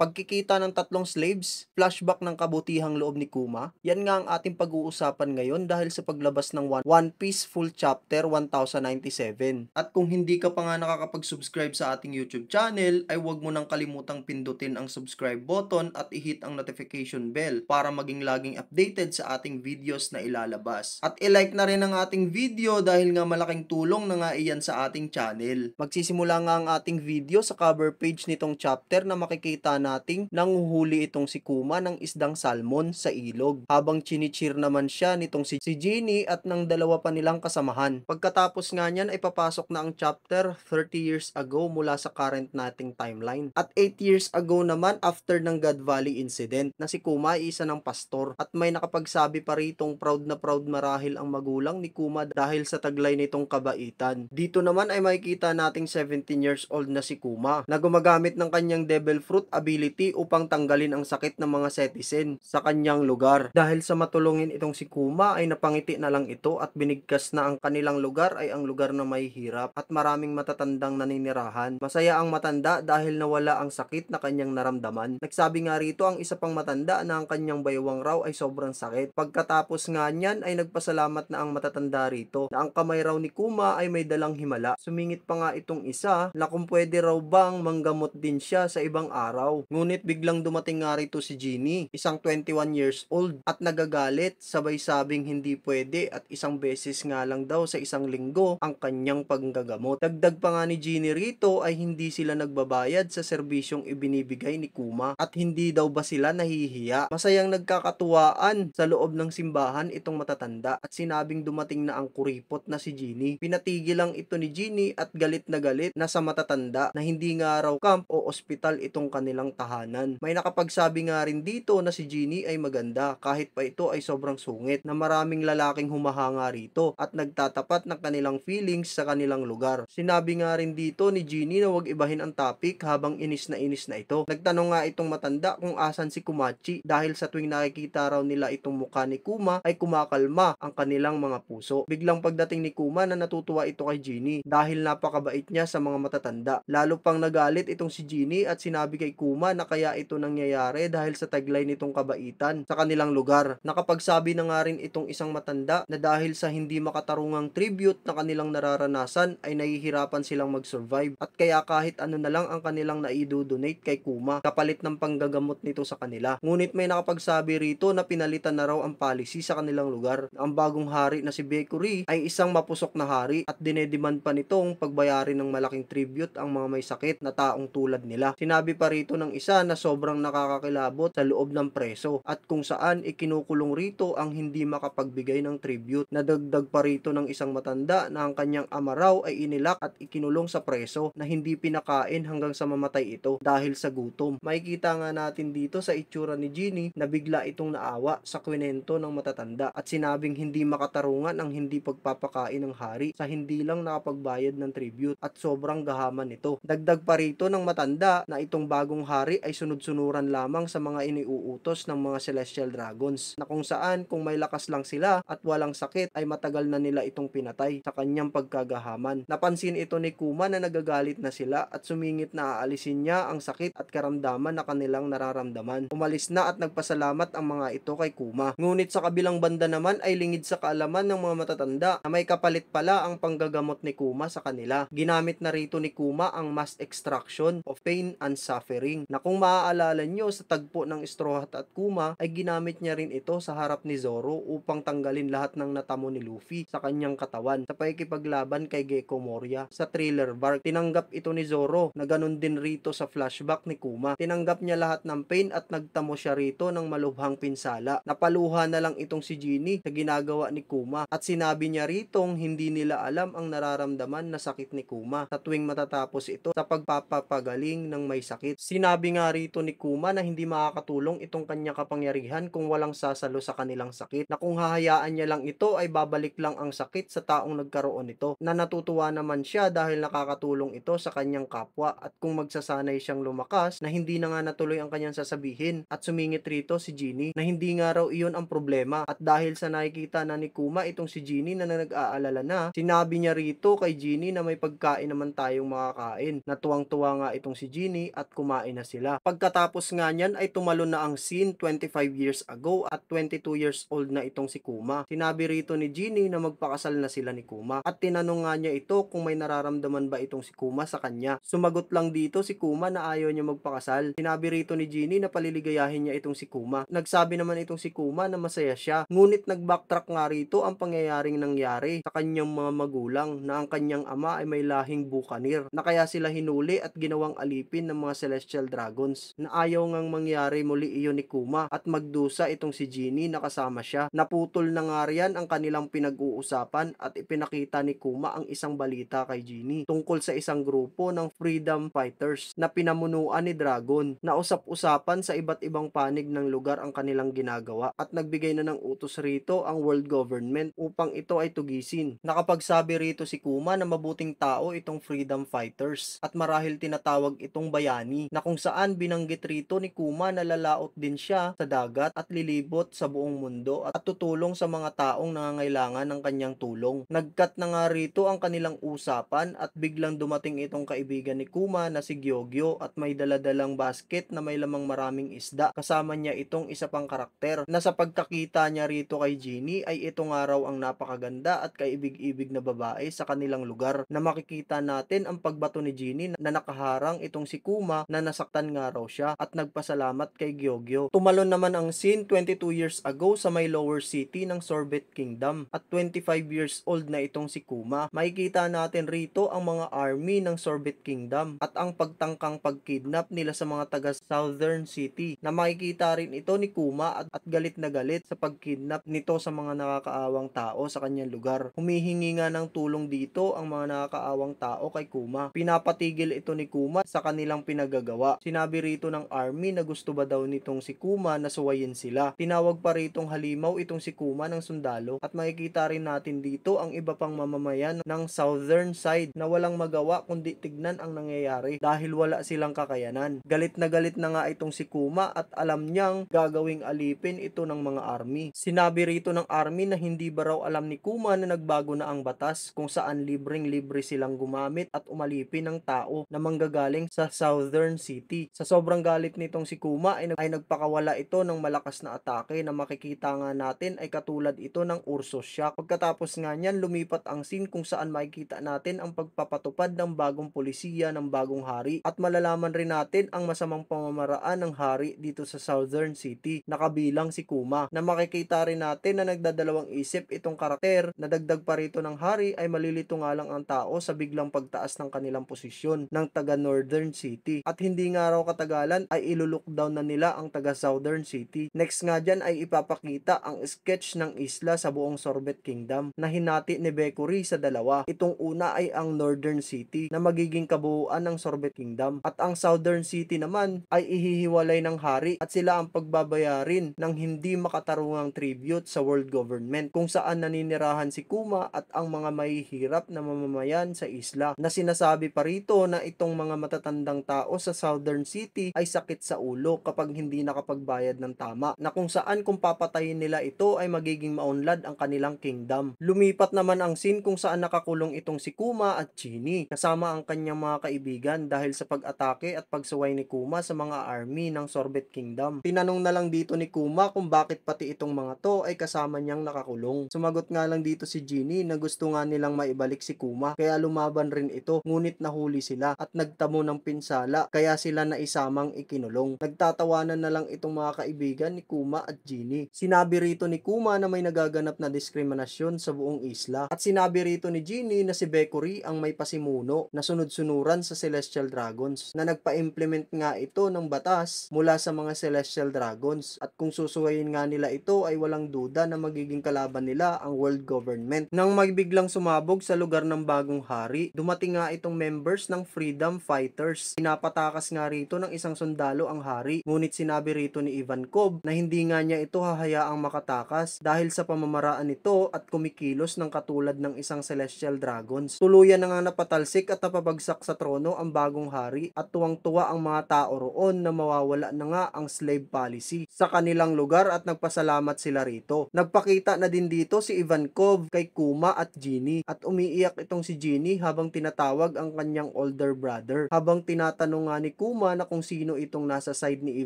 Pagkikita ng tatlong slaves, flashback ng kabutihang loob ni Kuma, yan nga ang ating pag-uusapan ngayon dahil sa paglabas ng One Piece Full Chapter 1097. At kung hindi ka pa nga nakakapag-subscribe sa ating YouTube channel, ay huwag mo nang kalimutang pindutin ang subscribe button at i-hit ang notification bell para maging laging updated sa ating videos na ilalabas. At i-like na rin ang ating video dahil nga malaking tulong na nga iyan sa ating channel. Magsisimula nga ang ating video sa cover page nitong chapter na makikita nating nanguhuli itong si Kuma ng isdang salmon sa ilog, habang chinicheer naman siya nitong si Genie at ng dalawa pa nilang kasamahan. Pagkatapos nga niyan ay papasok na ang chapter 30 years ago mula sa current nating timeline. At 8 years ago naman after ng God Valley incident na si Kuma ay isa ng pastor, at may nakapagsabi pa ritong proud na proud marahil ang magulang ni Kuma dahil sa taglay nitong kabaitan. Dito naman ay makikita nating 17 years old na si Kuma na gumagamit ng kanyang devil fruit ability upang tanggalin ang sakit ng mga citizen sa kanyang lugar. Dahil sa matulungin itong si Kuma ay napangiti na lang ito at binigkas na ang kanilang lugar ay ang lugar na may hirap at maraming matatandang naninirahan. Masaya ang matanda dahil nawala ang sakit na kanyang naramdaman. Nagsabi nga rito ang isa pang matanda na ang kanyang baywang raw ay sobrang sakit. Pagkatapos nga niyan ay nagpasalamat na ang matatanda rito na ang kamay raw ni Kuma ay may dalang himala. Sumingit pa nga itong isa na kung pwede raw bang manggamot din siya sa ibang araw. Ngunit biglang dumating nga rito si Genie, isang 21 years old, at nagagalit, sabay sabing hindi pwede at isang beses nga lang daw sa isang linggo ang kanyang panggagamot. Dagdag pa nga ni Genie rito ay hindi sila nagbabayad sa serbisyong ibinibigay ni Kuma at hindi daw ba sila nahihiya. Masayang nagkakatuwaan sa loob ng simbahan itong matatanda at sinabing dumating na ang kuripot na si Genie. Pinatigil lang ito ni Genie at galit na sa matatanda na hindi nga raw camp o ospital itong kanilang tahanan. May nakapagsabi nga rin dito na si Genie ay maganda kahit pa ito ay sobrang sungit, na maraming lalaking humahanga rito at nagtatapat ng kanilang feelings sa kanilang lugar. Sinabi nga rin dito ni Genie na huwag ibahin ang topic habang inis na ito. Nagtanong nga itong matanda kung asan si Kumachi dahil sa tuwing nakikita raw nila itong mukha ni Kuma ay kumakalma ang kanilang mga puso. Biglang pagdating ni Kuma na natutuwa ito kay Genie dahil napakabait niya sa mga matatanda. Lalo pang nagalit itong si Genie at sinabi kay Kuma na kaya ito nangyayari dahil sa taglay nitong kabaitan sa kanilang lugar. Nakapagsabi na nga rin itong isang matanda na dahil sa hindi makatarungang tribute na kanilang nararanasan ay nahihirapan silang mag-survive at kaya kahit ano na lang ang kanilang naidodonate kay Kuma kapalit ng panggagamot nito sa kanila. Ngunit may nakapagsabi rito na pinalitan na raw ang policy sa kanilang lugar. Ang bagong hari na si Bakery ay isang mapusok na hari at dinedemand pa nitong pagbayarin ng malaking tribute ang mga may sakit na taong tulad nila. Sinabi pa rito ng isa na sobrang nakakakilabot sa loob ng preso at kung saan ikinukulong rito ang hindi makapagbigay ng tribute. Nadagdag pa rito ng isang matanda na ang kanyang ama raw ay inilak at ikinulong sa preso na hindi pinakain hanggang sa mamatay ito dahil sa gutom. Makikita nga natin dito sa itsura ni Genie na bigla itong naawa sa kwento ng matatanda at sinabing hindi makatarungan ang hindi pagpapakain ng hari sa hindi lang nakapagbayad ng tribute at sobrang gahaman nito. Dagdag pa rito ng matanda na itong bagong hari ay sunod-sunuran lamang sa mga iniuutos ng mga celestial dragons na kung saan kung may lakas lang sila at walang sakit ay matagal na nila itong pinatay sa kanyang pagkagahaman. Napansin ito ni Kuma na nagagalit na sila at sumingit na aalisin niya ang sakit at karamdaman na kanilang nararamdaman. Umalis na at nagpasalamat ang mga ito kay Kuma. Ngunit sa kabilang banda naman ay lingid sa kaalaman ng mga matatanda na may kapalit pala ang panggagamot ni Kuma sa kanila. Ginamit na rito ni Kuma ang mass extraction of pain and suffering na kung maaalala nyo sa tagpo ng Straw Hat at Kuma ay ginamit niya rin ito sa harap ni Zoro upang tanggalin lahat ng natamo ni Luffy sa kanyang katawan sa pakikipaglaban kay Gecko Moria. Sa Thriller Bark, tinanggap ito ni Zoro na ganun din rito sa flashback ni Kuma. Tinanggap niya lahat ng pain at nagtamo siya rito ng malubhang pinsala. Napaluha na lang itong si Genie sa ginagawa ni Kuma at sinabi niya ritong hindi nila alam ang nararamdaman na sakit ni Kuma sa tuwing matatapos ito sa pagpapagaling ng may sakit. Sinabi nga rito ni Kuma na hindi makakatulong itong kanya kapangyarihan kung walang sasalo sa kanilang sakit, na kung hahayaan niya lang ito ay babalik lang ang sakit sa taong nagkaroon nito, na natutuwa naman siya dahil nakakatulong ito sa kanyang kapwa at kung magsasanay siyang lumakas na hindi na nga natuloy ang kanyang sasabihin. At sumingit rito si Genie na hindi nga raw iyon ang problema at dahil sa nakikita na ni Kuma itong si Genie na nag-aalala na, sinabi niya rito kay Genie na may pagkain naman tayong makakain. Natuwang-tuwa nga itong si Genie at kumain na sila. Pagkatapos nga niyan ay tumalon na ang scene 25 years ago at 22 years old na itong si Kuma. Sinabi rito ni Ginny na magpakasal na sila ni Kuma at tinanong nga niya ito kung may nararamdaman ba itong si Kuma sa kanya. Sumagot lang dito si Kuma na ayaw niya magpakasal. Sinabi rito ni Ginny na paliligayahin niya itong si Kuma. Nagsabi naman itong si Kuma na masaya siya, ngunit nag-backtrack nga rito ang pangyayaring nangyari sa kanyang mga magulang na ang kanyang ama ay may lahing bukanir na kaya sila hinuli at ginawang alipin ng mga celestial dragons na ayaw ngang mangyari muli iyon ni Kuma at magdusa itong si Ginny na kasama siya. Naputol na nga riyan ang kanilang pinag-uusapan at ipinakita ni Kuma ang isang balita kay Ginny tungkol sa isang grupo ng freedom fighters na pinamunuan ni Dragon na usap-usapan sa iba't ibang panig ng lugar ang kanilang ginagawa at nagbigay na ng utos rito ang world government upang ito ay tugisin. Nakapagsabi rito si Kuma na mabuting tao itong freedom fighters at marahil tinatawag itong bayani na kung saan binanggit rito ni Kuma na lalaot din siya sa dagat at lilibot sa buong mundo at tutulong sa mga taong nangangailangan ng kanyang tulong. Nagkat na nga rito ang kanilang usapan at biglang dumating itong kaibigan ni Kuma na si Gyogyo at may daladalang basket na may lamang maraming isda. Kasama niya itong isa pang karakter na sa pagkakita niya rito kay Ginny ay ito nga raw ang napakaganda at kaibig-ibig na babae sa kanilang lugar na makikita natin ang pagbato ni Ginny na nakaharang itong si Kuma na nasaktan nga raw siya at nagpasalamat kay Gyogyo. Tumalon naman ang scene 22 years ago sa may lower city ng Sorbet Kingdom at 25 years old na itong si Kuma. Makikita natin rito ang mga army ng Sorbet Kingdom at ang pagtangkang pagkidnap nila sa mga taga Southern City na makikita rin ito ni Kuma at galit na galit sa pagkidnap nito sa mga nakakaawang tao sa kanyang lugar. Humihingi nga ng tulong dito ang mga nakakaawang tao kay Kuma. Pinapatigil ito ni Kuma sa kanilang pinagagawa. Sinabi rito ng army na gusto ba daw nitong si Kuma na suwayin sila. Tinawag pa ritong halimaw itong si Kuma ng sundalo at makikita rin natin dito ang iba pang mamamayan ng southern side na walang magawa kundi tignan ang nangyayari dahil wala silang kakayanan. Galit na nga itong si Kuma at alam niyang gagawing alipin ito ng mga army. Sinabi rito ng army na hindi ba raw alam ni Kuma na nagbago na ang batas kung saan libreng-libre silang gumamit at umalipin ng tao na manggagaling sa Southern City. Sa sobrang galit nitong si Kuma ay nagpakawala ito ng malakas na atake na makikita nga natin ay katulad ito ng Urso Shock. Pagkatapos nga niyan, lumipat ang scene kung saan makikita natin ang pagpapatupad ng bagong polisiya ng bagong hari at malalaman rin natin ang masamang pamamaraan ng hari dito sa Southern City na kabilang si Kuma na makikita rin natin na nagdadalawang isip itong karakter na dagdag pa rito ng hari ay malilito nga lang ang tao sa biglang pagtaas ng kanilang posisyon ng taga Northern City at hindi nga raw katagalan ay iluluckdown na nila ang taga Southern City. Next nga dyan ay ipapakita ang sketch ng isla sa buong Sorbet Kingdom na hinati ni Bekuri sa dalawa. Itong una ay ang Northern City na magiging kabuuan ng Sorbet Kingdom at ang Southern City naman ay ihihiwalay ng hari at sila ang pagbabayarin ng hindi makatarungang tribute sa world government kung saan naninirahan si Kuma at ang mga mahihirap na mamamayan sa isla na sinasabi pa rito na itong mga matatandang tao sa Southern City ay sakit sa ulo kapag hindi nakapagbayad ng tama na kung saan kung papatayin nila ito ay magiging maunlad ang kanilang kingdom. Lumipat naman ang scene kung saan nakakulong itong si Kuma at Ginny kasama ang kanyang mga kaibigan dahil sa pag-atake at pagsuway ni Kuma sa mga army ng Sorbet Kingdom. Tinanong na lang dito ni Kuma kung bakit pati itong mga to ay kasama niyang nakakulong. Sumagot nga lang dito si Ginny na gusto nga nilang maibalik si Kuma kaya lumaban rin ito ngunit nahuli sila at nagtamo ng pinsala kaya sila naisamang ikinulong. Nagtatawanan na lang itong mga kaibigan ni Kuma at Ginny. Sinabi rito ni Kuma na may nagaganap na diskriminasyon sa buong isla at sinabi rito ni Ginny na si Bekuri ang may pasimuno na sunod-sunuran sa Celestial Dragons na nagpa-implement nga ito ng batas mula sa mga Celestial Dragons at kung susuwayin nga nila ito ay walang duda na magiging kalaban nila ang world government. Nang magbiglang sumabog sa lugar ng bagong hari, dumating nga itong members ng freedom fighters. Pinapatakas nga rito ng isang sundalo ang hari ngunit sinabi rito ni Ivankov na hindi nga niya ito hahayaang makatakas dahil sa pamamaraan nito at kumikilos ng katulad ng isang Celestial Dragons. Tuluyan na nga napatalsik at napabagsak sa trono ang bagong hari at tuwang-tuwa ang mga tao roon na mawawala na nga ang slave policy sa kanilang lugar at nagpasalamat sila rito. Nagpakita na din dito si Ivankov kay Kuma at Ginny at umiiyak itong si Ginny habang tinatawag ang kanyang older brother. Habang tinatanong nga ni Kuma Kuma na kung sino itong nasa side ni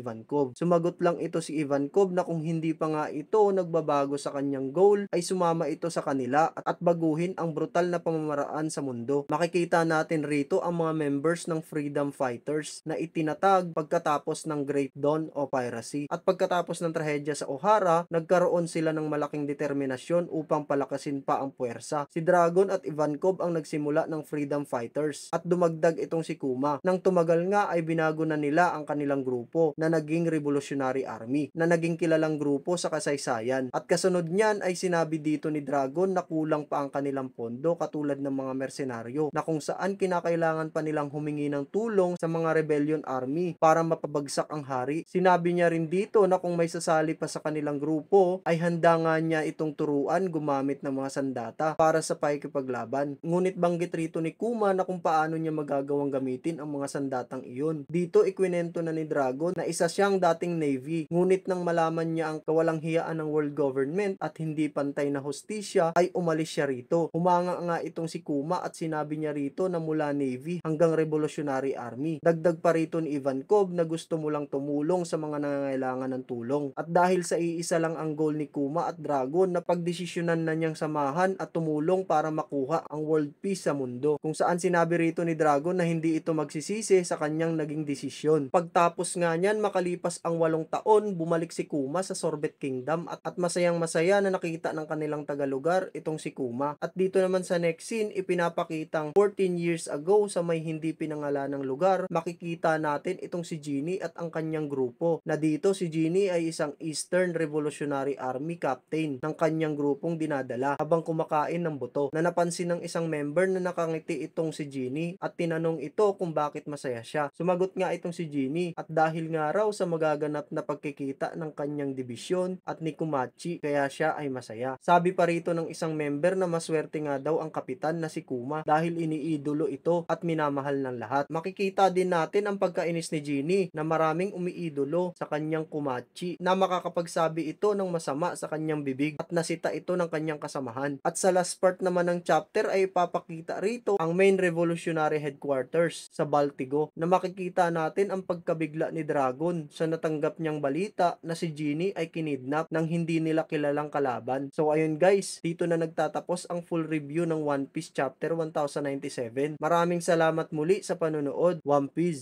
Ivankov. Sumagot lang ito si Ivankov na kung hindi pa nga ito nagbabago sa kanyang goal ay sumama ito sa kanila at baguhin ang brutal na pamamaraan sa mundo. Makikita natin rito ang mga members ng freedom fighters na itinatag pagkatapos ng Great Dawn o piracy. At pagkatapos ng trahedya sa Ohara, nagkaroon sila ng malaking determinasyon upang palakasin pa ang puwersa. Si Dragon at Ivankov ang nagsimula ng freedom fighters at dumagdag itong si Kuma. Nang tumagal nga ay binago na nila ang kanilang grupo na naging Revolutionary Army na naging kilalang grupo sa kasaysayan. At kasunod niyan ay sinabi dito ni Dragon na kulang pa ang kanilang pondo katulad ng mga mersenaryo na kung saan kinakailangan pa nilang humingi ng tulong sa mga rebellion army para mapabagsak ang hari. Sinabi niya rin dito na kung may sasali pa sa kanilang grupo ay handa nga niya itong turuan gumamit ng mga sandata para sa pakikipaglaban. Ngunit banggit rito ni Kuma na kung paano niya magagawang gamitin ang mga sandatang iyon. Dito ikwinento na ni Dragon na isa siyang dating Navy, ngunit nang malaman niya ang kawalang hiyaan ng world government at hindi pantay na hustisya ay umalis siya rito. Humanga nga itong si Kuma at sinabi niya rito na mula Navy hanggang Revolutionary Army. Dagdag pa rito ni Ivankov na gusto mo lang tumulong sa mga nangangailangan ng tulong. At dahil sa iisa lang ang goal ni Kuma at Dragon na pagdesisyonan na niyang samahan at tumulong para makuha ang world peace sa mundo. Kung saan sinabi rito ni Dragon na hindi ito magsisisi sa kanyang naging desisyon. Pagtapos nga niyan, makalipas ang 8 taon, bumalik si Kuma sa Sorbet Kingdom at masayang masaya na nakita ng kanilang tagalugar itong si Kuma. At dito naman sa next scene, ipinapakitang 14 years ago sa may hindi pinangalanang lugar, makikita natin itong si Genie at ang kanyang grupo. Na dito si Genie ay isang Eastern Revolutionary Army captain ng kanyang grupong dinadala habang kumakain ng buto. Na napansin ng isang member na nakangiti itong si Genie at tinanong ito kung bakit masaya siya. Sumagot nga itong si Genie at dahil nga raw sa magaganap na pagkikita ng kanyang dibisyon at ni Kumachi kaya siya ay masaya. Sabi pa rito ng isang member na maswerte nga daw ang kapitan na si Kuma dahil iniidolo ito at minamahal ng lahat. Makikita din natin ang pagkainis ni Genie na maraming umiidolo sa kanyang Kumachi na makakapagsabi ito ng masama sa kanyang bibig at nasita ito ng kanyang kasamahan. At sa last part naman ng chapter ay ipapakita rito ang main revolutionary headquarters sa Baltigo na makikita natin ang pagkabigla ni Dragon sa natanggap niyang balita na si Genie ay kinidnap ng hindi nila kilalang kalaban. So ayun guys, dito na nagtatapos ang full review ng One Piece chapter 1097. Maraming salamat muli sa panonood. One Piece!